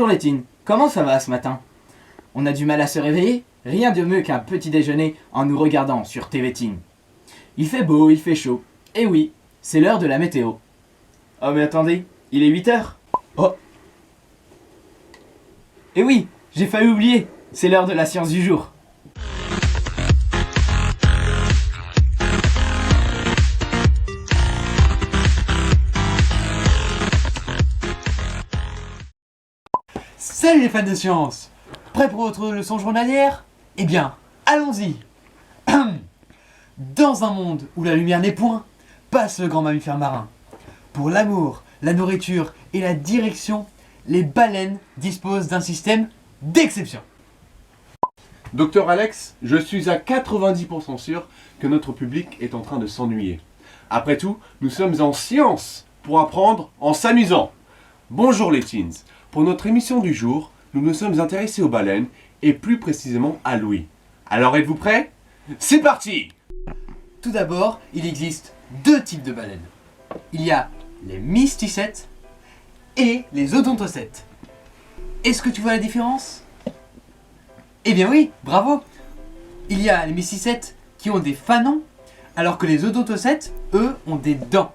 Bonjour les teens, comment ça va ce matin? On a du mal à se réveiller? Rien de mieux qu'un petit déjeuner en nous regardant sur TV Teen. Il fait beau, il fait chaud. Et oui, c'est l'heure de la météo. Oh mais attendez, il est 8h. Oh. Et oui, j'ai failli oublier, c'est l'heure de la science du jour. Salut les fans de science! Prêts pour votre leçon journalière? Eh bien, allons-y! Dans un monde où la lumière n'est point, passe le grand mammifère marin. Pour l'amour, la nourriture et la direction, les baleines disposent d'un système d'exception. Docteur Alex, je suis à 90% sûr que notre public est en train de s'ennuyer. Après tout, nous sommes en science pour apprendre en s'amusant. Bonjour les teens. Pour notre émission du jour, nous nous sommes intéressés aux baleines et plus précisément à Louis. Alors êtes-vous prêts? C'est parti! Tout d'abord, il existe deux types de baleines. Il y a les mysticètes et les odontocètes. Est-ce que tu vois la différence? Eh bien oui, bravo! Il y a les mysticètes qui ont des fanons, alors que les odontocètes, eux, ont des dents.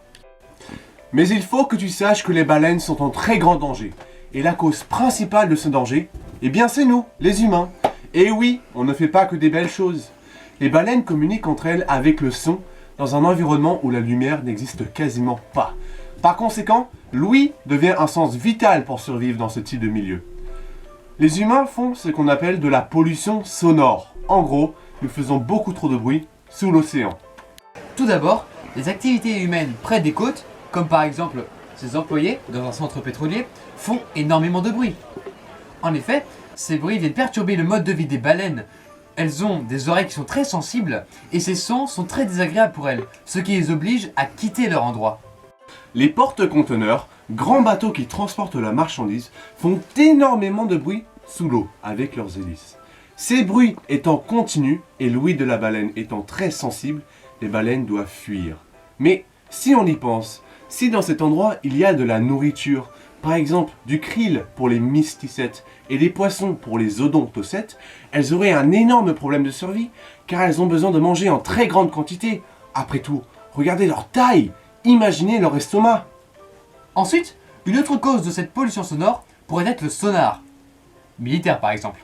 Mais il faut que tu saches que les baleines sont en très grand danger. Et la cause principale de ce danger, eh bien c'est nous, les humains. Et oui, on ne fait pas que des belles choses. Les baleines communiquent entre elles avec le son dans un environnement où la lumière n'existe quasiment pas. Par conséquent, l'ouïe devient un sens vital pour survivre dans ce type de milieu. Les humains font ce qu'on appelle de la pollution sonore. En gros, nous faisons beaucoup trop de bruit sous l'océan. Tout d'abord, les activités humaines près des côtes, comme par exemple ces employés dans un centre pétrolier, font énormément de bruit. En effet, ces bruits viennent perturber le mode de vie des baleines. Elles ont des oreilles qui sont très sensibles et ces sons sont très désagréables pour elles, ce qui les oblige à quitter leur endroit. Les porte-conteneurs, grands bateaux qui transportent la marchandise, font énormément de bruit sous l'eau avec leurs hélices. Ces bruits étant continus et l'ouïe de la baleine étant très sensible, les baleines doivent fuir. Mais si on y pense, si dans cet endroit il y a de la nourriture, par exemple du krill pour les mysticètes et des poissons pour les odontocètes, elles auraient un énorme problème de survie car elles ont besoin de manger en très grande quantité. Après tout, regardez leur taille, imaginez leur estomac. Ensuite, une autre cause de cette pollution sonore pourrait être le sonar, militaire par exemple.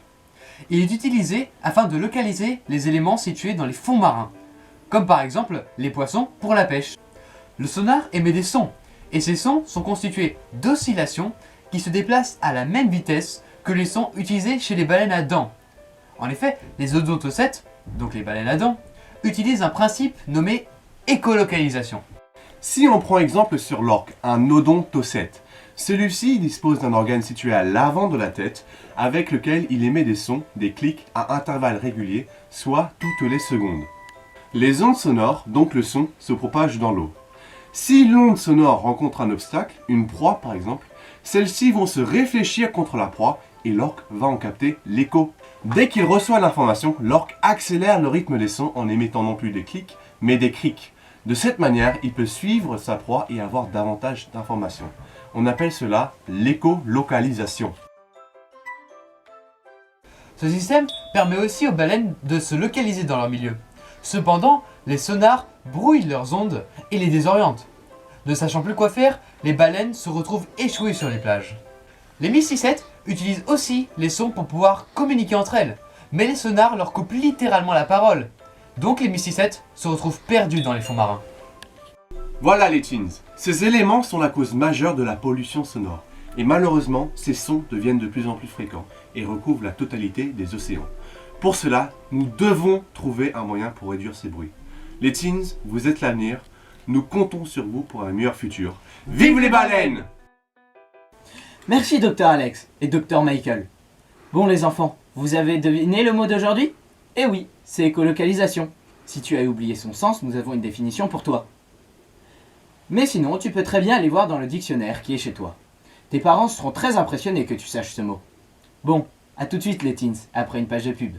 Il est utilisé afin de localiser les éléments situés dans les fonds marins, comme par exemple les poissons pour la pêche. Le sonar émet des sons, et ces sons sont constitués d'oscillations qui se déplacent à la même vitesse que les sons utilisés chez les baleines à dents. En effet, les odontocètes, donc les baleines à dents, utilisent un principe nommé écolocalisation. Si on prend exemple sur l'orque, un odontocète, celui-ci dispose d'un organe situé à l'avant de la tête avec lequel il émet des sons, des clics à intervalles réguliers, soit toutes les secondes. Les ondes sonores, donc le son, se propagent dans l'eau. Si l'onde sonore rencontre un obstacle, une proie par exemple, celles-ci vont se réfléchir contre la proie et l'orque va en capter l'écho. Dès qu'il reçoit l'information, l'orque accélère le rythme des sons en émettant non plus des clics, mais des crics. De cette manière, il peut suivre sa proie et avoir davantage d'informations. On appelle cela l'écolocalisation. Ce système permet aussi aux baleines de se localiser dans leur milieu. Cependant, les sonars brouillent leurs ondes et les désorientent. Ne sachant plus quoi faire, les baleines se retrouvent échouées sur les plages. Les mysticètes utilisent aussi les sons pour pouvoir communiquer entre elles, mais les sonars leur coupent littéralement la parole. Donc les mysticètes se retrouvent perdus dans les fonds marins. Voilà les teens, ces éléments sont la cause majeure de la pollution sonore. Et malheureusement, ces sons deviennent de plus en plus fréquents et recouvrent la totalité des océans. Pour cela, nous devons trouver un moyen pour réduire ces bruits. Les teens, vous êtes l'avenir. Nous comptons sur vous pour un meilleur futur. Vive les baleines! Merci Dr Alex et Dr Michael. Bon les enfants, vous avez deviné le mot d'aujourd'hui? Eh oui, c'est écolocalisation. Si tu as oublié son sens, nous avons une définition pour toi. Mais sinon, tu peux très bien aller voir dans le dictionnaire qui est chez toi. Tes parents seront très impressionnés que tu saches ce mot. Bon, à tout de suite les teens, après une page de pub.